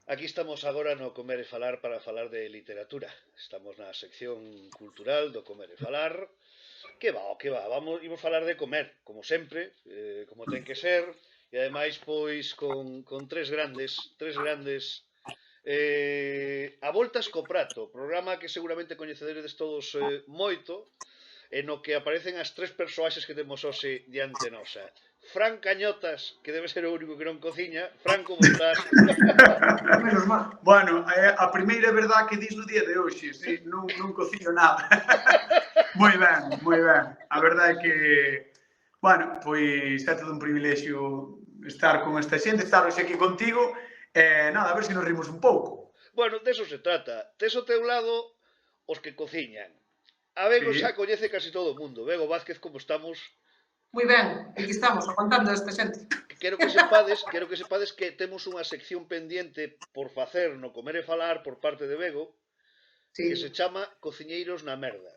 Aquí estamos agora no Comer e Falar para falar de literatura. Estamos na sección cultural do Comer e Falar. Que va, imos falar de comer, como sempre, como ten que ser, e ademais, pois, con tres grandes a voltas co prato, programa que seguramente coñeceredes todos moito, e no que aparecen as tres persoaxes que temos hoxe diante nosa. Fran Cañotas, que debe ser o único que non cociña. Fran, como estás? Menos mal. Bueno, a primeira verdade que dis no día de hoxe, sí, non cociño nada. Moi ben, moi ben. A verdade é que, bueno, pois é todo un privilexio estar con esta xente, estar hoxe aquí contigo, nada, a ver se nos rimos un pouco. Bueno, deso se trata. Tes ao teu lado os que cociñan. A Bego Sí. xa coñece casi todo o mundo. Bego Vázquez, como estamos? Moi ben, aquí estamos, aguantando esta xente. Quero que sepades que temos unha sección pendiente por facer no Comer e Falar por parte de Bego, Sí. que se chama Cociñeiros na Merda.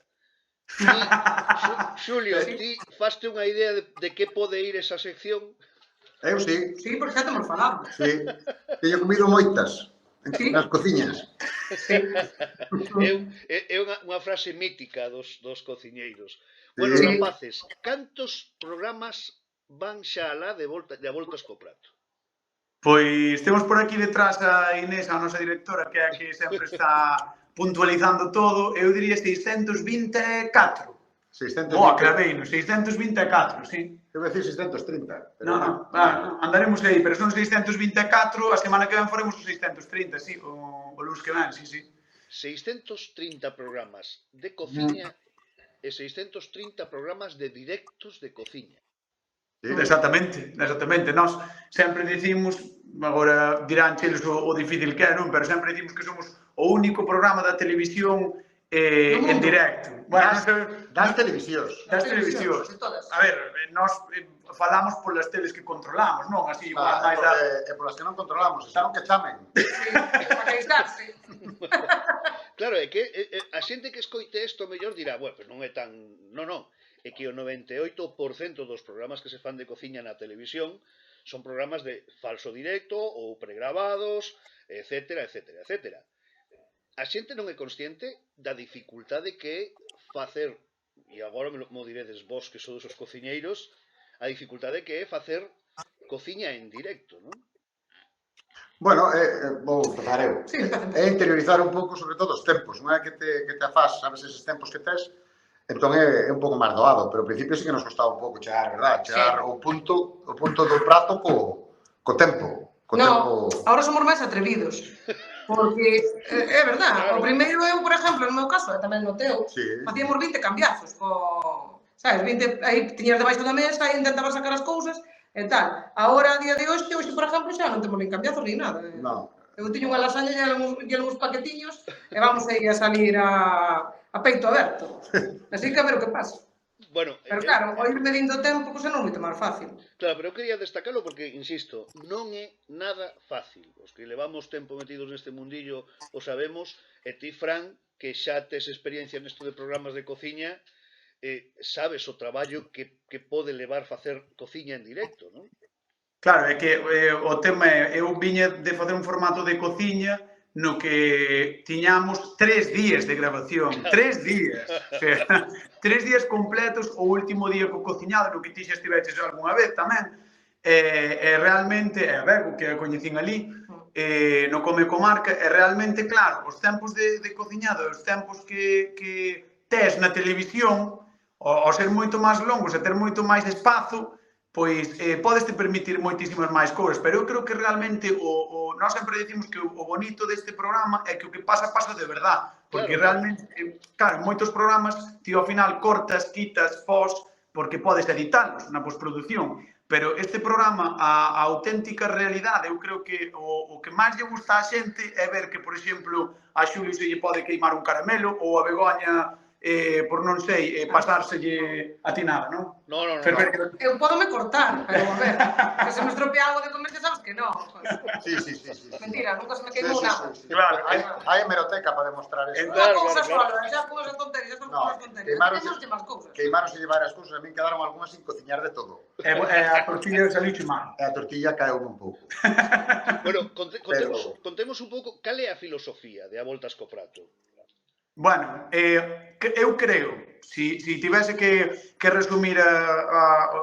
Xulio, ti faste unha idea de que pode ir esa sección? Eu sí. Sí, porque xa temos falado. Sí. Teño comido moitas Sí. nas cociñas. Sí. É unha frase mítica dos cociñeiros. Bueno, Sí. rapaces, cantos programas van xa alá de voltas co prato? Pois temos por aquí detrás a Inés, a nosa directora, que é a que sempre está puntualizando todo. Eu diría 624. 620. Boa, claveino, 624, sí. Eu vou decir 630. Pero No, andaremos aí, pero son 624, a semana que ven faremos os 630, sí, o luns que ven, sí, sí. 630 programas de cociña e 630 programas de directos de cociña. Sí. Exactamente. Nós sempre dicimos, agora dirán cheles o difícil que é, non? Pero sempre dicimos que somos o único programa da televisión en directo. Bueno, Das televisións. Das televisións. A ver, nós falamos polas teles que controlamos, non? Así, máis da... E polas que non controlamos, xa non que chamen. Sí, para aislarse. Claro, é que a xente que escoite isto mellor dirá, bueno, pero non é tan... Non. É que o 98% dos programas que se fan de cociña na televisión son programas de falso directo ou pregrabados, etcétera. A xente non é consciente da dificultade que é facer, e agora mo diredes vos que sodes os cociñeiros, a dificultade que é facer cociña en directo, non? Bueno, vou empezar eu. Sí, É interiorizar un pouco sobre todo os tempos, non é que te afas, sabes, eses tempos que tes, entón é un pouco máis doado, pero ao principio sí que nos costaba un pouco chegar, verdad? Chegar ao punto do prato co tempo. No, ahora somos máis atrevidos. Porque, é verdad, o primeiro eu, por exemplo, no meu caso, e tamén no teu, facíamos 20 cambiazos, sabes, 20, aí tiñas debaixo da mesa e intentabas sacar as cousas e tal. Agora, a día de hoxe, por exemplo, xa non temos nin cambiazos nin nada. Non. Eu teño unha lasaña e uns paquetiños e vamos aí a salir a peito aberto. Así que a ver o que pasa. Bueno, pero claro, o ir medindo o tempo, pois é non moito máis fácil. Claro, pero eu quería destacalo porque, insisto, non é nada fácil. Os que levamos tempo metidos neste mundillo o sabemos, e ti, Fran, que xa tes experiencia nesto de programas de cociña, sabes o traballo que pode levar facer cociña en directo, non? Claro, é que o tema é, eu viña de facer un formato de cociña no que tiñamos 3 días de grabación, 3 días, o sea, 3 días completos, o último día co cociñado, no que ti xa estiveches algunha vez tamén, e realmente, a ver, que a coñecín ali, no Come Comarca, e realmente, claro, os tempos de cociñado, os tempos que tes na televisión, ao ser moito máis longos e ter moito máis espazo, pois podes te permitir moitísimas máis cousas, pero eu creo que realmente nós sempre dicimos que o bonito deste programa é que o que pasa de verdad, porque realmente, claro, en moitos programas ti ao final cortas, quitas, pos, porque podes editalos na postproducción, pero este programa, a auténtica realidade, eu creo que o que máis lle gusta á xente é ver que, por exemplo, a Xulio se lle pode queimar un caramelo ou a Begoña por non sei, pasárselle a ti nada, non? No. Eu pódome cortar, pero a ver, que se me estropea algo de comer, sabes que no. Sí. Mentira, nunca se me queimou nada. Claro. Hai hemeroteca para demostrar eso. Unha cousa sola, xa con esas tonterías, xa con No, esas tonterías. Temos demais cousas. queimaronse varias cousas, a min quedaron algunhas sin cociñar de todo. E a tortilla saliuche mal. E a tortilla caeu un pouco. Bueno, contemos un pouco cal é a filosofía de A Voltas co Prato. Bueno, eu creo, si tivese que resumir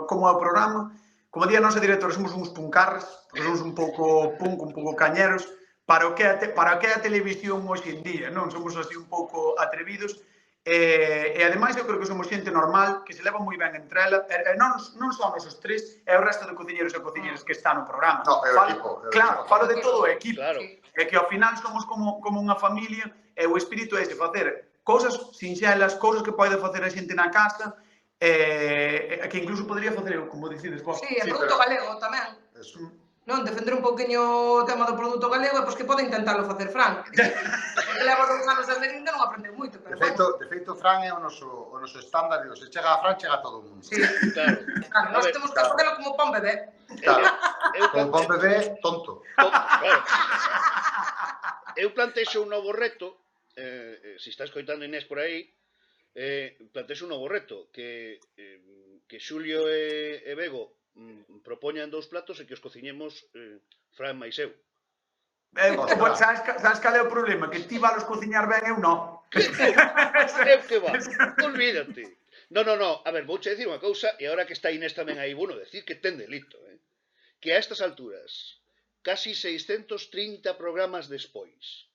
como é o programa, como día a nosa directora, somos uns puncarras, porque somos un pouco punk, un pouco cañeros, para o que é a televisión hoxe en día, non? Somos así un pouco atrevidos, e ademais eu creo que somos xente normal, que se leva moi ben entre ela, e non só nosos tres, é o resto de cociñeros e cociñeras que están no programa. No, é o equipo. Claro, falo de todo o equipo. Claro. É que ao final somos como unha familia, e o espírito é ese, facer cousas sinxelas, cousas que pode facer a xente na casa, que incluso podría facer eu, como dicides vos. Sí, é produto galego tamén. Eso. Non, defender un pouquiño o tema do produto galego, pois que pode intentalo facer Fran. Porque leva 2 anos de merinda, non aprendeu moito, pero De feito, Fran é o noso estándar, digo, se chega a Fran, chega a todo o mundo. sí. Claro. Nós temos que facelo como pan bebé. Claro, como pon bebé, tonto. Claro. Eu plantexo un novo reto, se está escoitando Inés por aí, plantexo un novo reto, que Xulio e Bego propoñan 2 platos e que os cociñemos Fran máis eu. Sabes cal é o problema? Que ti valos cociñar ben, eu non. Eu que va, olvídate. No, a ver, vouche decir unha cousa, e agora que está Inés tamén aí, bueno, decir que ten delito, que a estas alturas, casi 630 programas despois,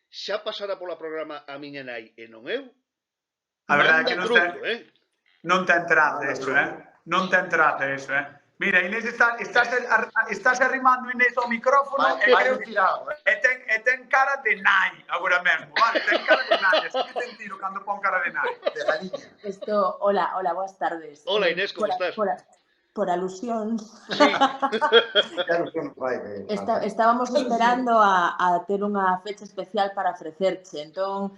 xa pasara pola programa a miña nai e non eu, A verdade é que non te enterado de eso, Non te enterado de eso, Mira, Inés, estás arrimando Inés ao micrófono e ten cara de nai agora mesmo, vale? Ten cara de nai, así que ten tiro cando pon cara de nai. De galiña. Hola, boas tardes. Hola, Inés, como estás? Por alusións. Sí. Estábamos esperando a ter unha fecha especial para ofrecerche. Entón,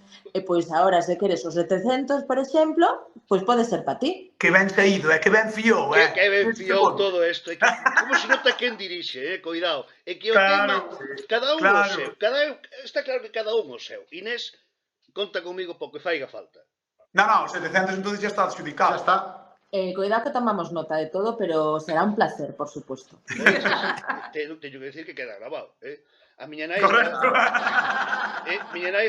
pois agora, se queres os 700, por exemplo, pois pode ser para ti. Que ben saído, que ben fiou, Que ben fiou todo isto. Como se nota quen dirixe, cuidado. É que o tema, cada un o seu. Está claro que cada un o seu. Inés, conta comigo porque faiga falta. Non, 700 entón xa está adjudicado. Xa está. Cuidado que tomamos nota de todo, pero será un placer, por supuesto. Teño que decir que queda grabado, A miña nai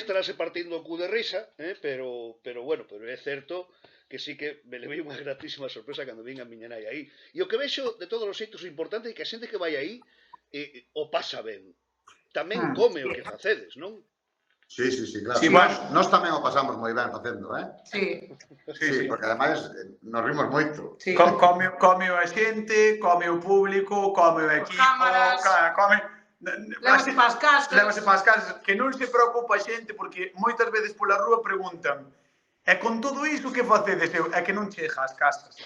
estarase partindo o cu de risa, pero bueno, pero é certo que sí que me levei unha gratísima sorpresa cando vin a miña nai aí. E o que vexo de todos os xeitos o importante é que a xente que vai aí o pasa ben. Tamén come o que facedes, non? Sí, claro. Sí, bueno. Nós tamén o pasamos moi ben facendo, Sí. Sí, porque ademais nos rimos moito. Sí. Come a xente, come o público, come o equipo, Levase pas casas. Que non se preocupa a xente, porque moitas veces pola rúa preguntan e con todo iso que facedes? É que non chega ás casas.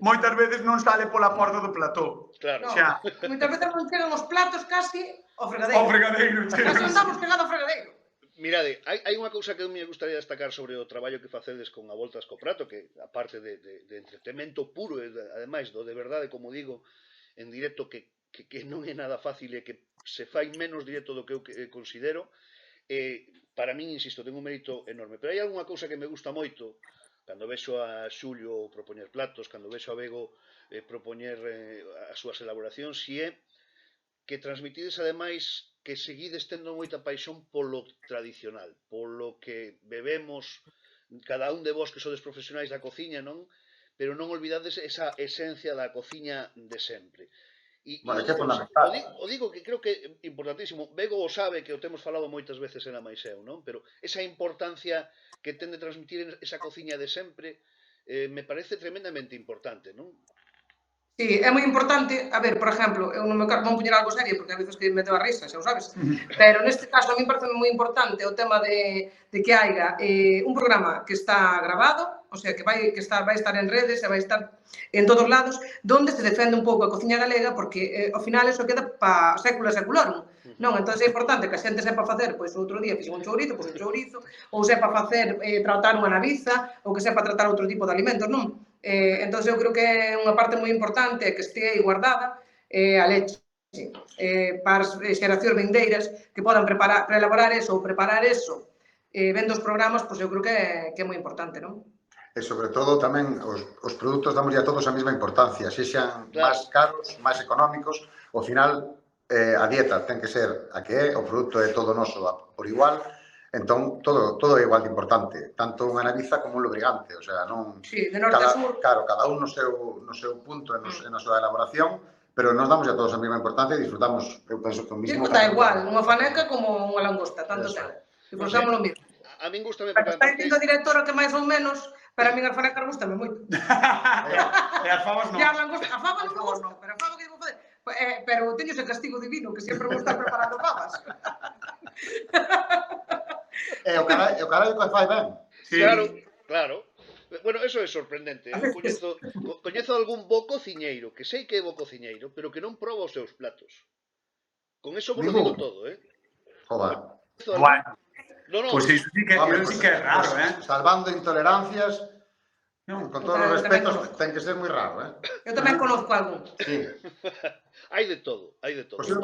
Moitas veces non sale pola porta do plató. Claro. Moitas veces non chegan os platos casi ao fregadeiro. Casi andamos pegado ao fregadeiro. Mirade, hai unha cousa que me gustaría destacar sobre o traballo que facedes con A Voltas co Prato, que aparte de entretemento puro, e ademais do de verdade, como digo, en directo, que non é nada fácil e que se fai menos directo do que eu considero, para min, insisto, ten un mérito enorme. Pero hai algunha cousa que me gusta moito, cando vexo a Xulio propoñer platos, cando vexo a Bego propoñer as súas elaboracións, e é que transmitides ademais que seguides tendo moita paixón polo tradicional, polo que bebemos cada un de vos que sodes profesionais da cociña, non? Pero non olvidades esa esencia da cociña de sempre. Bueno, que é fundamental. O digo que creo que é importantísimo. Bego o sabe, que o temos falado moitas veces en a máis eu, non? Pero esa importancia que ten de transmitir esa cociña de sempre me parece tremendamente importante, non? Sí, é moi importante, a ver, por exemplo, eu non me vou poñer algo serio, porque a veces que me deu a risa, xa o sabes, pero neste caso a mí parece moi importante o tema de que haiga un programa que está grabado, o sea, que vai estar en redes e vai estar en todos lados, donde se defende un pouco a cociña galega, porque ao final eso queda para século e seculorum. Non, entón é importante que a xente sepa facer, pois outro día fixen un chourizo, pois un chourizo, ou sepa facer, tratar unha naviza, ou que sepa tratar outro tipo de alimentos, non? Entón eu creo que é unha parte moi importante que este aí guardada a leche. Para as xeracións vindeiras que podan elaborar eso ou preparar eso vendo os programas, pois eu creo que é moi importante, non? E sobre todo tamén os produtos damos a todos a mesma importancia, sexan máis caros, máis económicos, ao final a dieta ten que ser a que é, o produto é todo noso por igual, entón todo é igual de importante, tanto unha naviza como un lubricante, o sea, non... Sí, de norte a sur. Claro, cada un no seu punto e na súa elaboración, pero nos damos a todos a mesma importancia e disfrutamos, eu penso que o mismo... Está igual, unha faneca como unha langosta, tanto ten. Disfrutamos o mismo. A min gustame porque está dicindo a directora que máis ou menos, pero a min as fanecas gustame moito. E as favas non. E as langostas, a fava non me gusta, pero a fava que vou facer? Pero teño ese castigo divino, que sempre vou estar preparando favas. E o carallo que fai ben. Claro. Bueno, eso é sorprendente. Coñezo algún bo cociñeiro, que sei que é bo cociñeiro, pero que non proba os seus platos. Con eso vos lo digo todo, Joder. Bueno. No. Pois iso sí que é raro, Salvando intolerancias, con todos os respetos, ten que ser moi raro, Eu tamén conozco algún. Sí. Hai de todo. Pois é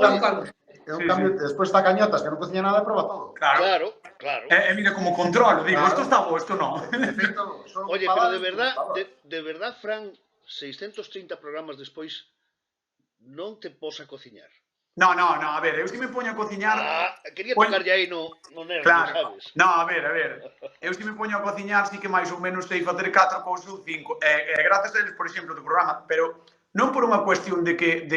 un cambio, despois está Cañotas, que non cociña nada e proba todo. Claro. E mira como controlo, digo, isto está bo, isto non. Oye, pero de verdad, Fran, 630 programas despois non te pos a cociñar. No, a ver, eu si me poño a cociñar... Quería tocarlle aí no nervio, sabes? No, a ver, eu si me poño a cociñar, si que máis ou menos sei facer 4 cousas ou 5, e grazas a eles, por exemplo, do programa, pero non por unha cuestión de que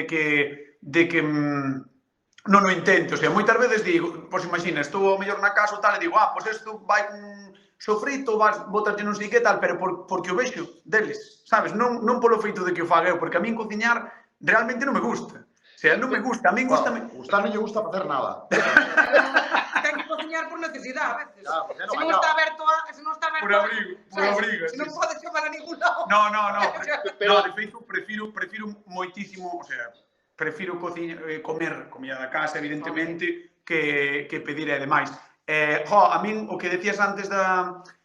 non o intento, o sea, moitas veces digo, pois imagina, estou ao mellor na casa ou tal, e digo, pois isto vai con sofrito, botaste non sei que tal, pero porque o vexo deles, sabes? Non polo feito de que o faga eu, porque a min cociñar realmente non me gusta. O sea, non me gusta, a min gusta... Gustar non lle gusta facer nada. Ten que cociñar por necesidade, a veces. Se non está aberto por abrigo. Se non pode chamar a ningún lado. No, de feito, prefiro moitísimo, o sea, prefiro comer comida da casa, evidentemente, que pedir e demais. A min, o que decías antes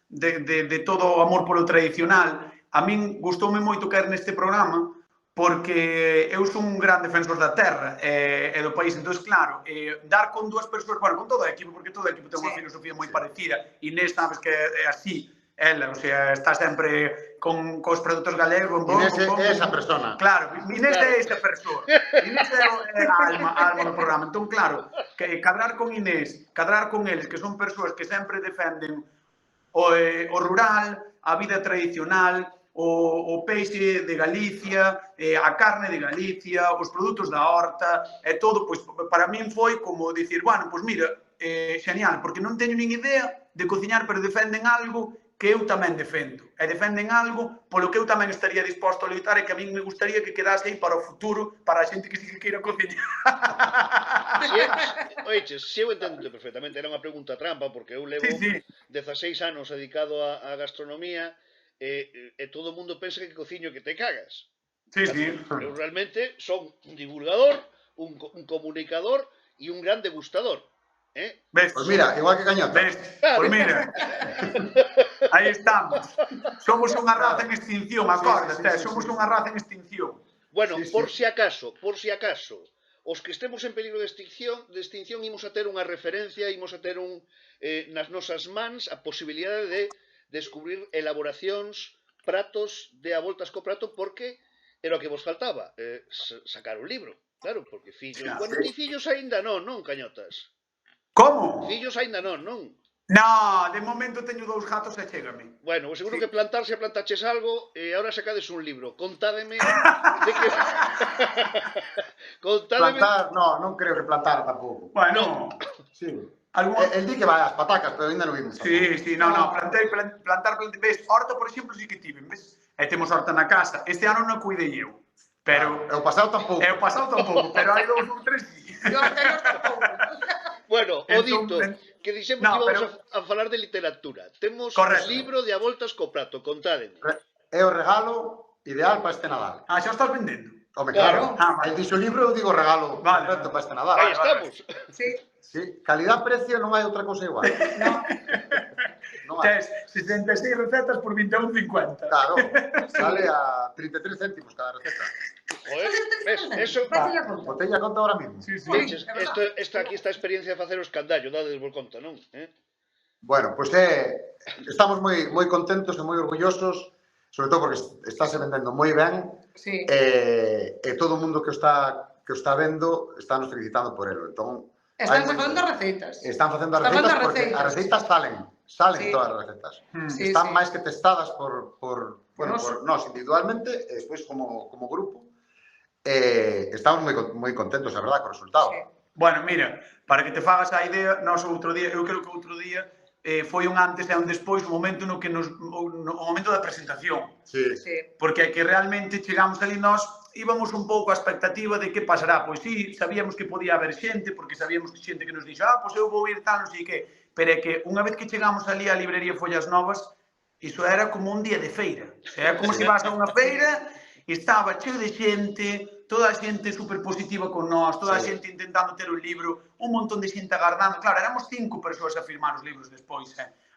de todo o amor polo tradicional, a min gustoume moito caer neste programa, porque eu son un gran defensor da terra e do país, entón, claro, dar con dúas persoas, bueno, con todo o equipo, porque todo o equipo ten unha filosofía moi parecida, Inés, sabes que é así, ela, o sea, está sempre con os produtos galegos. Inés é esa persona. Claro, Inés é esa persoa. Inés é a alma do programa. Entón, claro, que cadrar con Inés, cadrar con eles, que son persoas que sempre defenden o rural, a vida tradicional, o peixe de Galicia, a carne de Galicia, os produtos da horta, e todo, pois, para min foi como dicir, bueno, pois mira, xenial, porque non teño nin idea de cociñar, pero defenden algo que eu tamén defendo. E defenden algo polo que eu tamén estaría disposto a loitar e que a min me gustaría que quedase aí para o futuro, para a xente que sí que queira cociñar. Oiches, se eu entendo perfectamente, era unha pregunta trampa, porque eu levo 16 anos dedicado á gastronomía, e todo o mundo pensa que cociño que te cagas. Sí. Eu realmente son un divulgador, un comunicador e un gran degustador. Pois mira, igual que Cañota. Pois mira, aí estamos. Somos unha raza en extinción, acórdate, somos unha raza en extinción. Bueno, por si acaso, os que estemos en peligro de extinción imos a ter unha referencia, imos a ter nas nosas mans a posibilidade de descubrir elaboracións, pratos de a voltas co prato, porque era o que vos faltaba, sacar un libro, claro, porque fillos... Bueno, ti fillos aínda non, Cañotas? Como? Fillos aínda non? No, de momento teño 2 gatos e chégame. Bueno, seguro que plantaches algo e agora sacades un libro. Contádeme... Plantar, non creo que plantar tampouco. Bueno, sí. El di que vai as patacas, pero ainda non vimos. Sí, plantar, ves, horta, por exemplo, sí que tiven, ves? E temos horta na casa. Este ano non cuidei eu, pero... E o pasado tampouco, pero hai 2 ou 3 días. Eu tampouco. Bueno, o dito, que dixemos que íbamos a falar de literatura. Temos un libro de a voltas co prato, contádeme. É o regalo ideal para este Nadal. Xa o estás vendendo? Home, claro. Claro. El dixo libro, eu digo regalo Vale. perfecto para este Nadal. Aí estamos. Sí. Sí, calidad-precio non hai outra cousa igual. No. Non hai. Tes 66 recetas por 21,50. Claro, sale a 33 céntimos cada receta. Joder, ves, eso... Vete a conta. Botella conta ahora mismo. Sí, sí. Veches, aquí está a experiencia de facer o escandallo, dades por conta, non? Bueno, pois estamos moi contentos e moi orgullosos, sobre todo porque está se vendendo moi ben, Sí. e todo o mundo que o está vendo está nos felicitando por elo. Entón, Están facendo receitas. están facendo as Están receitas facendo porque receitas. as receitas salen Sí. todas as recetas. Sí, Están sí. máis que testadas por Nos. nós individualmente e despois como grupo. Estamos moi contentos, a verdad, co resultado. Sí. Bueno, mira, para que te fagas a idea, nós outro día, eu creo que outro día foi un antes e un despois, o momento no que o momento da presentación. Sí. Sí. Porque é que realmente chegamos ali nós, íbamos un pouco a expectativa de que pasará. Pois sí, sabíamos que podía haber xente, porque sabíamos que xente que nos dixo, pois eu vou ir tal, non sei que. Pero é que unha vez que chegamos ali á librería Follas Novas, iso era como un día de feira. Era como se vas a unha feira e estaba cheo de xente, toda a xente super positiva con nós, toda a xente intentando ter un libro, un montón de xente agardando. Claro, éramos 5 persoas a firmar os libros despois,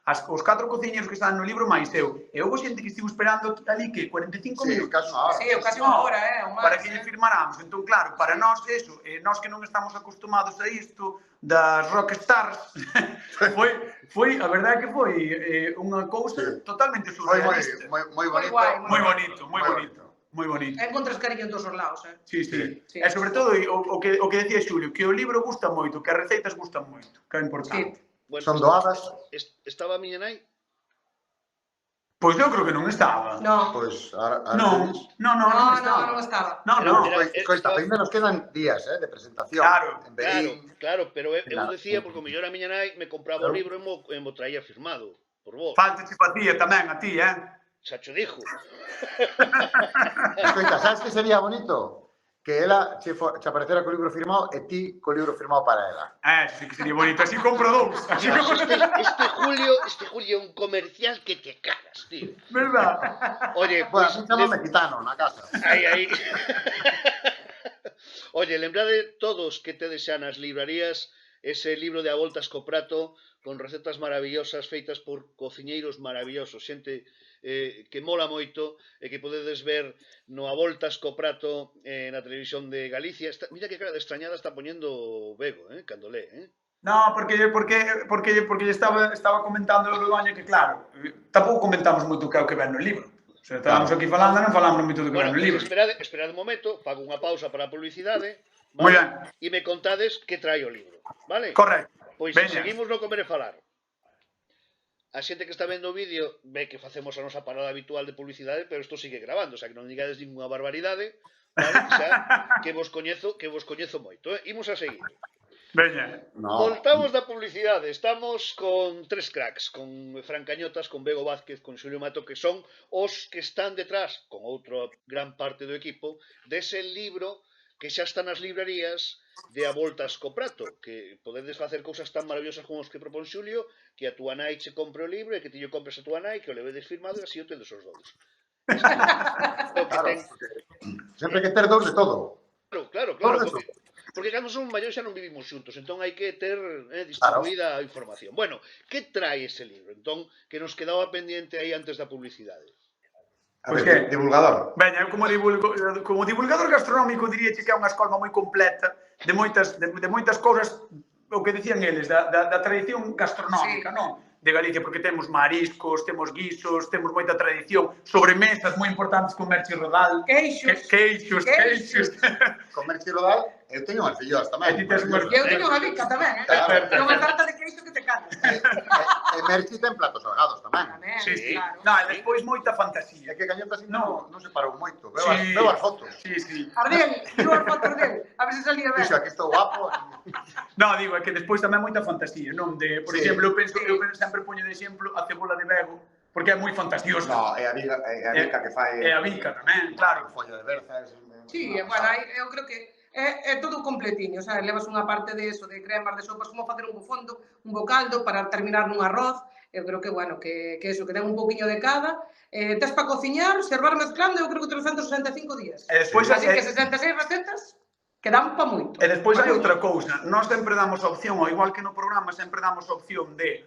os 4 cociñeros que estaban no libro máis eu. E houve xente que estivo esperando ali, que 45 Sí, minutos. casi unha hora. Sí, casi unha hora, o máis, Para que lle firmáramos. Entón, claro, para nós eso, nós que non estamos acostumados a isto, das rockstars, foi, a verdade que foi unha cousa totalmente Foi surrealista. moi bonito. guai, Moi bonito, moi Moi bonito. Moi bonito. Encontras cariño en todos os lados, Sí, sí. Sí. E sobre todo, o que decía Xulio, que o libro gusta moito, que as receitas gustan moito, que é importante. Bueno, Son doadas. Estaba a miña nai? Pois eu creo que non estaba. No. Pois Non estaba. Non estaba. Non. Costa, ainda nos quedan días de presentación. Claro, En Berín. Claro, pero eu Claro. decía, porque o mellor a miña nai me compraba o libro e mo traía firmado por vos. Falta simpatía tamén a ti, Xa cho dixo. Escoita, sabes que sería bonito? Que ela che aparecera co libro firmado e ti co libro firmado para ela. Sí que sería bonito. Así compro dous. Así compro... Este Julio é un comercial que te cagas, tío. Verdad? Oye, Bueno, pues... así chamame Gitano na casa. Aí. Oye, lembrade todos que tedes xa nas librarías ese libro de A Voltas co Prato con recetas maravillosas feitas por cociñeiros maravillosos, xente que mola moito e que podedes ver no A Voltas co Prato na televisión de Galicia. Mira que cara de extrañada está poñendo Bego, cando lee, No, porque lle estaba comentando o Begoña que claro, tampouco comentamos moito o que ven no libro. O sea, estábamos aquí falando, non falamos moito do que ven no libro. Esperad un momento, fago unha pausa para a publicidade, Moi vale? ben. E me contades que trae o libro, vale? Correcto. Pois Veña. seguimos no comer e falar. A xente que está vendo o vídeo ve que facemos a nosa parada habitual de publicidade, pero isto sigue grabando, o sea, que non digades ninguna barbaridade, vale? O sea, que vos coñezo moito, Imos a seguir. Veña. No. Voltamos da publicidade, estamos con tres cracks, con Fran Cañotas, con Bego Vázquez, con Xulio Mato, que son os que están detrás, con outra gran parte do equipo, dese libro que xa está nas librarías de A Voltas co Prato, que podedes facer cousas tan maravillosas como os que propón Xulio, que a túa nai che compre o libro e que ti lle compres a túa nai, que o levedes firmado e así o tedes os dous. Claro, sempre hai que ter dous de todo. Claro, porque cando somos maiores xa non vivimos xuntos, entón hai que ter distribuída a información. Bueno, que trae ese libro? Entón, que nos quedaba pendiente aí antes da publicidade. A Pois ver, que? divulgador. Veña, eu como divulgador gastronómico diría que é unha escolma moi completa de moitas cousas, o que decían eles, da tradición gastronómica, non? De Galicia, porque temos mariscos, temos guisos, temos moita tradición, sobremesas moi importantes con Merchi Rodal. Queixos. Comer chirodal, eu teño unhas filloas tamén. E ti tes unhas- Eu teño unha bica tamén, Claro. E unha tarta de queixo que te cagas. E Merchi ten platos salgados tamén. Tamén, Sí. claro. Non, e despois moita fantasía. É que Cañotas non se parou moito. Sí. Veo as fotos. Sí. Ardel, digo as fotos dele, a ver se salía ben. Dixo, aquí estou guapo. Non, digo, é que despois tamén moita fantasía, non? De, por Sí. exemplo, eu sempre poño de exemplo a cebola de Bego, porque é moi fantasiosa. No, é a bica que fai. E a bica tamén, claro. Folla de berzas. Sí, bueno, eu creo que é todo completiño, sabes? Levas unha parte de eso, de cremas, de sopas, como facer un bo fondo, un bo caldo para terminar nun arroz. Eu creo que, bueno, que eso, que ten un pouquiño de cada. Tes para cociñar, servar mezclando, eu creo que 365 días. E despois Así que 66 recetas que dan pa moito. E despois hai outra cousa, nós sempre damos a opción, ou igual que no programa, sempre damos a opción de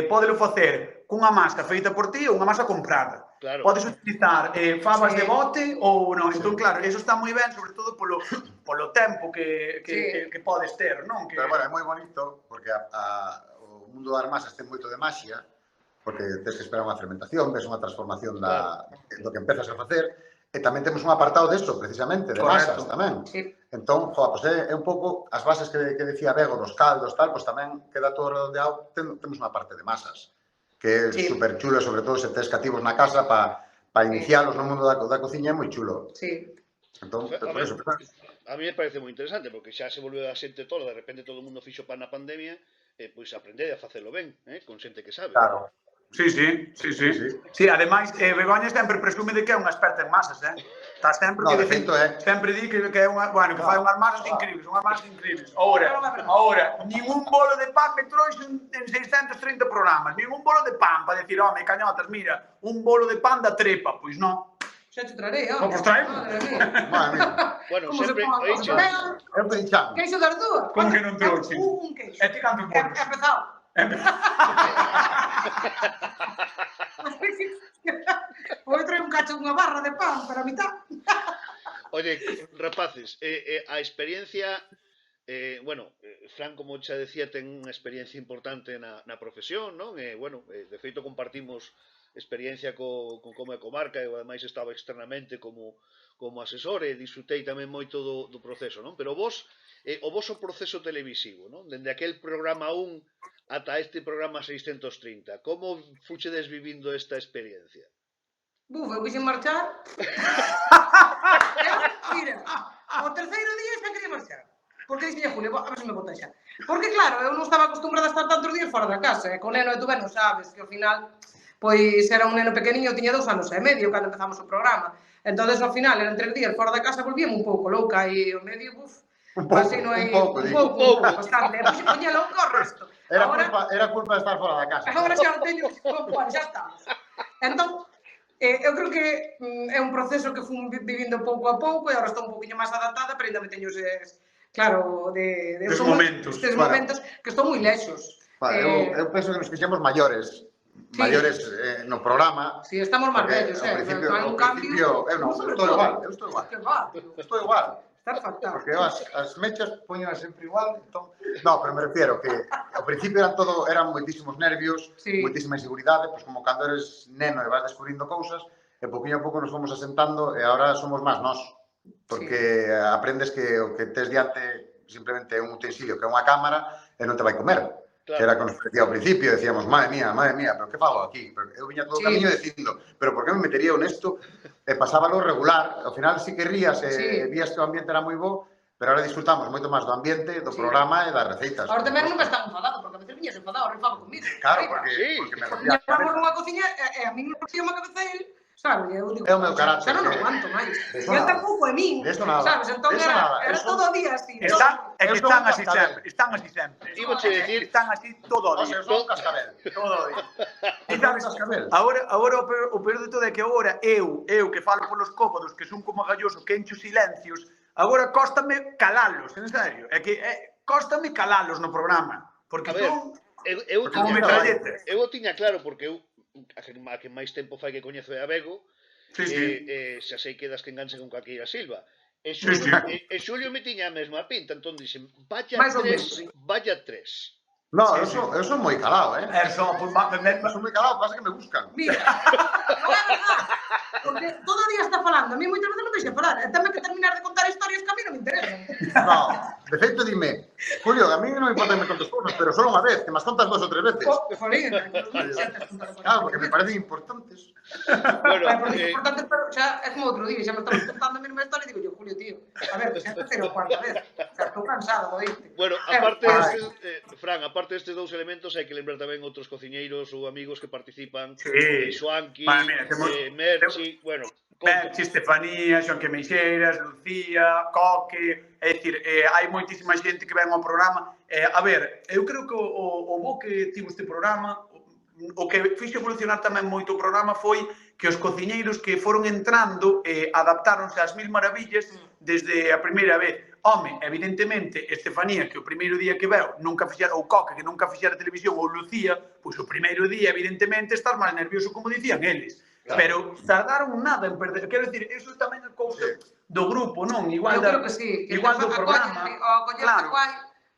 pódelo facer cunha masa feita por ti ou unha masa comprada. Claro. Podes utilizar fabas de bote ou non. Entón, claro, eso está moi ben, sobre todo polo tempo que podes ter, non? Pero, bueno, é moi bonito, porque o mundo das masas ten moito de maxia, porque tens que esperar unha fermentación, ves unha transformación do que empezas a facer, e tamén temos un apartado deso, precisamente, de masas tamén. Sí. Entón, pois é un pouco as bases que decía Bego, nos caldos, tal, pois tamén queda todo redondeado, temos unha parte de masas, que é super chulo, sobre todo se tes cativos na casa para inicialos no mundo da cociña, é moi chulo. Sí. Entón, por eso, a mí me parece moi interesante, porque xa se volveu a xente toda, de repente todo o mundo fixo pan na pandemia, pois aprendede a facelo ben, con xente que sabe. Claro. Sí. Sí, ademais, Begoña sempre presume de que é unha experta en masas, Está sempre No, que de feito, sempre di que é unha, bueno, que fai unhas masas increíbles, Ahora, ningún bolo de pan me trouxe en 630 programas, ningún bolo de pan para decir, home, cañotas, mira, un bolo de pan da trepa, pois non. Xa te trarei, home. Pois traemos. Madre mía. Madre mía. Bueno, Como se sempre pon? oiche, É un perinchán. Queixo das dúas. Como que non trouxe? Un queixo. E ti canto pones? É pesado. Vou traer un cacho dunha barra de pan para a mitad. Oye, rapaces, a experiencia, bueno, Fran, como xa decía, ten unha experiencia importante na profesión, non? Bueno, de feito compartimos experiencia con Como Comarca, e ademais estaba externamente como asesor e disfrutei tamén moito do proceso, non? Pero vos, o voso proceso televisivo, non? Dende aquel programa 1 ata este programa 630, como fuchedes vivindo esta experiencia? Buf, eu quixen marchar. Mira, o terceiro día xa quería marchar. Porque dixen a Julio, a ver se me bota xa. Porque claro, eu non estaba acostumbrada a estar tantos días fora da casa, con neno e tú ben non sabes, que ao final, pois era un neno pequeniño, tiña 2 anos e medio cando empezamos o programa. Entonces ao final, eran 3 días fora da casa, volvíame un pouco louca e o medio, buf, así non hai un pouco, bastante. E pois poñía louca o resto. Era culpa de estar fora da casa. Agora xa o teño, bueno, xa estamos. Entón, eu creo que é un proceso que fui vivindo pouco a pouco e agora estou un poquinho máis adaptada, pero ainda me teño claro, Des momentos que estou moi lexos. Eu penso que nos fixemos maiores no programa. Si, estamos máis vellos, ao principio, eu estou igual. Está fatal. Porque as mechas poñenas sempre igual, entón... No, pero me refiero que ao principio eran moitísimos nervios, moitísima inseguridade, pois como cando eres neno e vas descubrindo cousas, e poquinho a pouco nos fomos asentando e agora somos máis nós. Porque aprendes que o que tes diante simplemente é un utensilio, que é unha cámara, e non te vai comer. Claro. Que era que nos parecía ao principio, decíamos, madre mía, pero que fago aquí? Pero eu viña todo o camiño dicindo, pero por que me metería honesto? E pasábalo regular, ao final sí que rías e vías que o ambiente era moi bo, pero agora disfrutamos moito máis do ambiente, do programa e das receitas. Agora tamén nunca estaba enfadado, porque a veces viñas enfadado, rifaba comigo. Claro, porque me rompía a cabeza. Nunha cociña e a mí me rompía a cabeza ele, sabe? É o meu carácter. Xa non aguanto máis. E ele tampouco é min, sabes? Entón era todo o día así. Están así sempre. Ímoche decir... Están así todo o día. Son cascabel. Todo o día. E sabes, agora o peor de todo é que agora eu que falo polos cómodos, que son como galloso, que encho silencios, agora cóstame calalos, en serio. É que cóstame calalos no programa. Porque son como metralletas. Eu o tiña claro, porque eu a que máis tempo fai que coñezo é a Bego, xa sei que das que enganche con calqueira Silva. E Xulio me tiña a mesma pinta, entón dixen, vaya tres. No, eu son moi calado, Son moi calado, pasa que me buscan. Mira, non é verdad, porque todo o día está falando, a mí moitas veces non deixa falar, e tamén que terminar de contar historias que a mí non me interesan. No, de feito dime, Julio, a mí non me importa que me contes cousas, pero só unha vez, que mas contas 2 ou 3 veces. Claro, porque me parecen importantes. Bueno, importantes, pero xa é como outro día, xa me estamos contando a mesma historia e digo yo, Julio, tío, a ver, xa é a terceira ou cuarta vez, xa estou cansado de oírte. Bueno, aparte destes, Fran, aparte destes dous elementos, hai que lembrar tamén outros cociñeiros ou amigos que participan, Xoanqui, Merchi, bueno, Berchi, Estefanía, Xonque Meixeiras, Lucía, Coque, é dicir, hai moitísima xente que ven ao programa. A ver, eu creo que o bo que tivo este programa, o que fixo evolucionar tamén moito o programa foi que os cociñeiros que foron entrando adaptáronse ás mil maravillas desde a primeira vez. Home, evidentemente, Estefanía, que o primeiro día que veu nunca fixera, ou Coque, que nunca fixera televisión, ou Lucía, pois o primeiro día, evidentemente, estar máis nervioso, como dicían eles. Claro. Pero tardaron nada en perder. Quero dicir, iso tamén é cousa do grupo, non? Igual eu creo que sí. Igual do programa. Claro.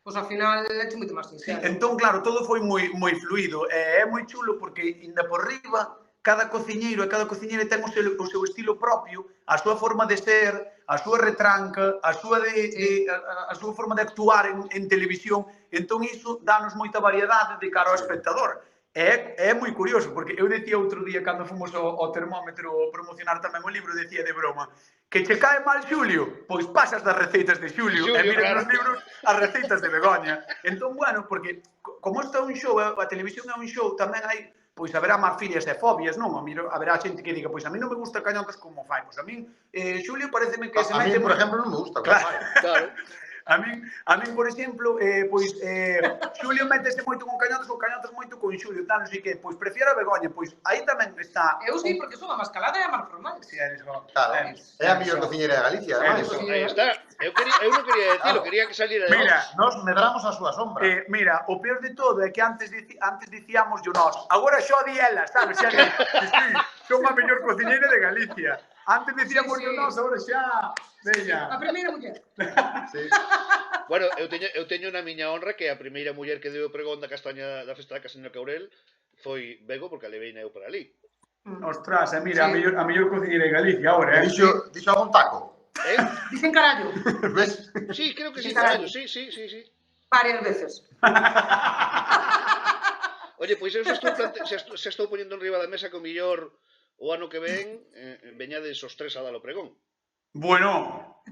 Pois ao final é moito máis sincero. Entón, claro, todo foi moi fluido. É moi chulo porque, inda por riba, cada cociñeiro e cada cociñeira ten o seu estilo propio, a súa forma de ser, a súa retranca, a súa forma de actuar en televisión. Entón, iso dános moita variedade de cara ao espectador. É moi curioso, porque eu decía outro día, cando fomos ao termómetro promocionar tamén o libro, decía de broma, que che cae mal Xulio, pois pasas das receitas de Xulio e miras nos libros as receitas de Begoña. Entón, bueno, porque como isto é un show, a televisión é un show, tamén hai, pois haberá máis filias e fobias, non? Haberá xente que diga, pois a mí non me gusta cañotas como fai, pois a min, Xulio, pareceme que se mete... A mí, por exemplo, non me gusta como fai. Claro. A min, por exemplo, pois Xulio métese moito con cañotas moito con Xulio, tal, non sei que, pois prefiero a Begoña, pois aí tamén está... Eu sí, porque son a mascalada e a máis formal. Si, eres bo. Claro, é a mellor cociñeira de Galicia, ademais. Aí está. Eu non quería decirlo, quería que saliera de nós. Mira, nos medramos a súa sombra. Mira, o peor de todo é que antes dicíamos yo nós, agora xo di ela, sabes? Xa que sí, son a mellor cociñeira de Galicia. Antes decíamos yo nós, agora xa... Veña. A primeira muller. Sí. Bueno, eu teño na miña honra que a primeira muller que deu o pregón da castaña da festa da Castaña Caurel foi Bego, porque a leveina eu para ali. Ostras, mira, a mellor cociñeira de Galicia agora, Dixo algún taco. Dicen carallo. Ves? Sí, creo que sí, carallo, sí. Varias veces. Oye, pois eu se estou poñendo en riba da mesa que o millor o ano que ven veñades os tres a dar o pregón. Bueno,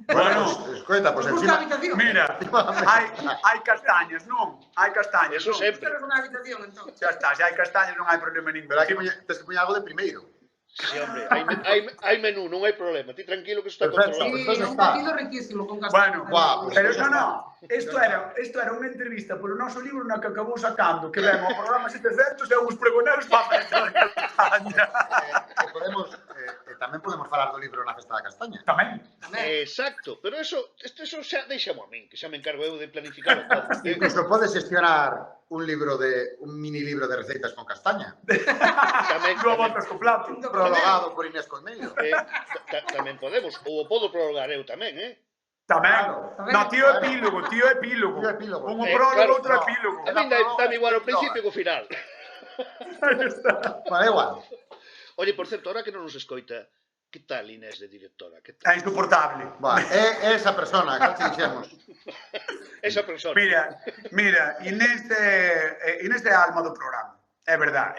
escoita, pois encima... Mira, hai castañas, non? Hai castañas, eso non? sempre. Pero unha habitación, entón. Xa está, se hai castañas non hai problema ningún. Pero aquí tens que poñer algo de primeiro. Sí, hombre, hai menú, non hai problema. Ti tranquilo que isto está Perfecto. controlado. Sí, un cocido riquísimo con castañas. Bueno, guau, pero eso non. Isto era unha entrevista polo noso libro na que acabou sacando que ven ao programa 700 e uns pregoneros para festa da castaña. Tamén podemos falar do libro na festa da castaña. Tamén. Exacto, pero eso xa deixamo a min, que xa me encargo eu de planificar o todo. Incluso podes gestionar un mini libro de receitas con castaña. Tamén voltas co plato. Prologado por Inés Colmeiro. Tamén podemos, ou o podo prologar eu tamén, Tamén. No, tío epílogo. Un prólogo, outro epílogo. A min dame igual ao principio que ao final. Vale, igual. Oye, por certo, ahora que non nos escoita, que tal Inés de directora? É insoportable. É esa persona, que te dixemos. Esa persona. Mira, Inés é a alma do programa. É verdad.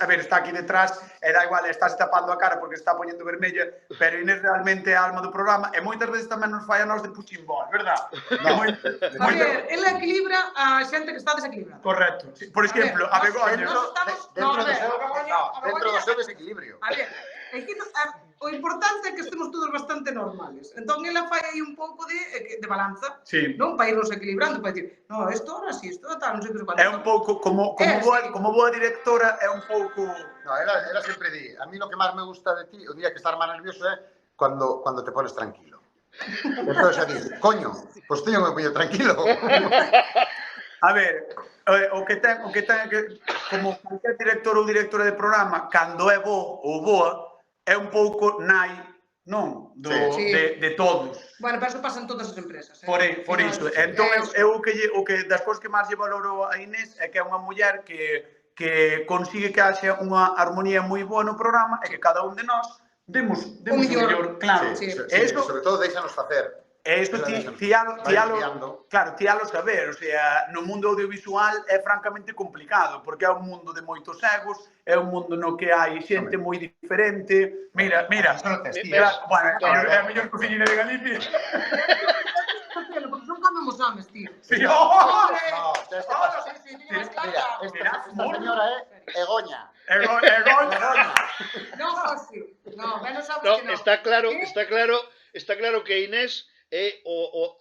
A ver, está aquí detrás, e da igual, está tapando a cara porque está poñendo vermella, pero Inés realmente é a alma do programa e moitas veces tamén nos fai a nós de puchimbol, verdad? A ver, ela equilibra a xente que está desequilibrada. Correcto. Por exemplo, a Begoña... Dentro do seu desequilibrio. A ver, é que o importante é que estemos todos bastante normales. Entón, ela fai aí un pouco de balanza, non? Para irnos equilibrando, para dicir, no, isto ahora sí, isto tal, non sei que se cuánto. É un pouco, como boa directora, é un pouco... No, ela sempre di, a mí lo que máis me gusta de ti, o día que estar máis nervioso é cando te pones tranquilo. Entón xa dices, coño, pois teño que me poñer tranquilo. A ver, o que ten que, como cualquier director ou directora de programa, cando é bo ou boa, é un pouco nai, non? De todos. Bueno, pero eso pasa en todas as empresas. Por iso. Entón, o que das cousas que máis lle valoro a Inés é que é unha muller que consigue que haxa unha armonía moi boa no programa e que cada un de nós demos o mellor. Claro. Sobre todo deixanos facer. E isto tíalo saber, o sea, no mundo audiovisual é francamente complicado, porque é un mundo de moitos egos, é un mundo no que hai xente moi diferente. Mira, bueno, é a mellor cociñeira de Galicia. Porque non comemos homes, tío. Mira, esta señora é Egoña. Egoña. Non, José. Non, menos a No, que non. está claro que Inés é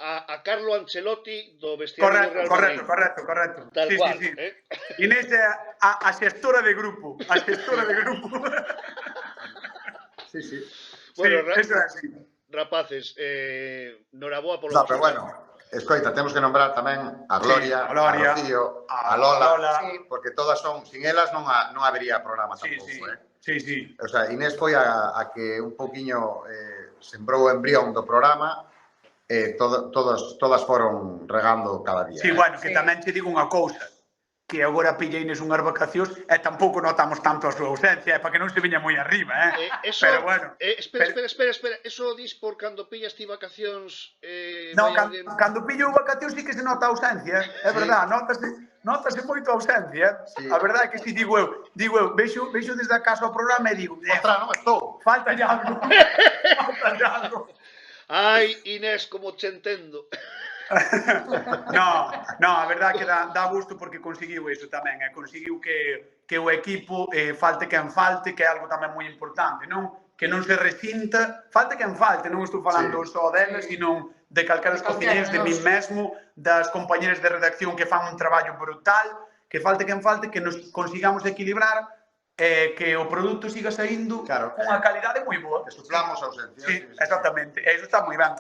a Carlo Ancelotti do vestiario do Real Madrid. Correcto. Tal Sí, cual, sí. Inés é a xestora de grupo, Sí. Bueno, eso é así. rapaces, noraboa polo No, que pero bueno, escoita, temos que nombrar tamén a Gloria, Sí, a Gloria, a Rocío, a a Lola, Sí. porque todas son, sin elas non habería programa tampouco, Sí. O sea, Inés foi a que un poquinho sembrou o embrión do programa e todas foron regando cada día. Sí, bueno, que tamén te digo unha cousa, que agora pilleines unhas vacacións e tampouco notamos tanto a súa ausencia, para que non se viña moi arriba, Eso, pero bueno. espera. Eso dis por cando pillas ti vacacións... No, cando pillo vacacións sí que se nota a ausencia, é verdad, notase moito a ausencia. Sí. A verdade é que si digo eu, vexo desde a casa o programa e digo, Ostras, non estou. falta algo. Ai, Inés, como che entendo. No, a verdade que dá gusto porque conseguiu iso tamén, conseguiu que o equipo falte quen falte, que é algo tamén moi importante, non? Que non se resinta, falte quen falte, non estou falando só deles, sino de calquera dos cociñeiros, de min mesmo, das compañeras de redacción que fan un traballo brutal, que falte quen falte, que nos consigamos equilibrar, que o produto siga saindo con unha calidade moi boa. Que suplamos a ausencia. Sí, exactamente, e iso está moi ben,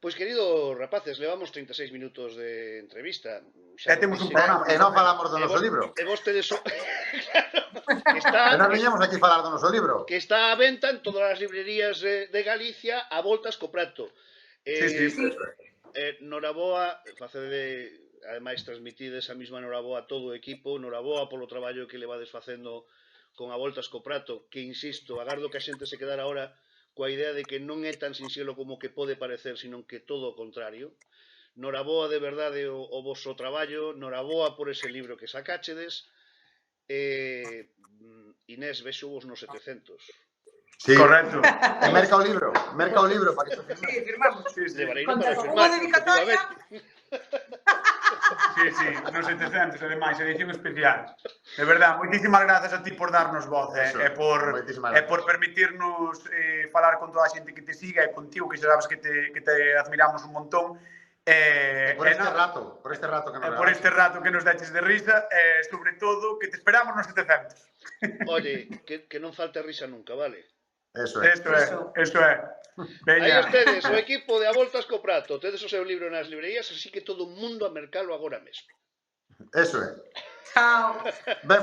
Pois, queridos rapaces, levamos 36 minutos de entrevista. E temos un programa. E non falamos do noso libro. E vos tedes... E non viñamos aquí falar do noso libro. Que está á venta en todas as librerías de Galicia a voltas co prato. Sí. Noraboa, facede, ademais, transmitide esa mesma noraboa a todo o equipo, noraboa polo traballo que levades facendo con a voltas co prato, que, insisto, agardo que a xente se quedara ahora coa idea de que non é tan sinxelo como que pode parecer, sino que todo o contrario. Noraboa de verdade o vosso traballo, noraboa por ese libro que sacáchedes. Inés, vexo vos nos 700. Sí. Correcto. E merca o libro, para que se firme. Sí, firmamos. Levareino Conta para con firmar, unha dedicatoria. Sí, nos 700, ademais, edición especial. De verdad, moitísimas grazas a ti por darnos voz e por permitirnos falar con toda a xente que te siga e contigo, que xa sabes que te admiramos un montón. Por este rato que nos por este rato que nos deches de risa e, sobre todo, que te esperamos nos 700. Oye, que non falte risa nunca, vale? Eso é. Aí ustedes, o equipo de A Voltas co Prato, tedes o seu libro nas librerías, así que todo o mundo a mercalo agora mesmo. Eso é. Chao. Ben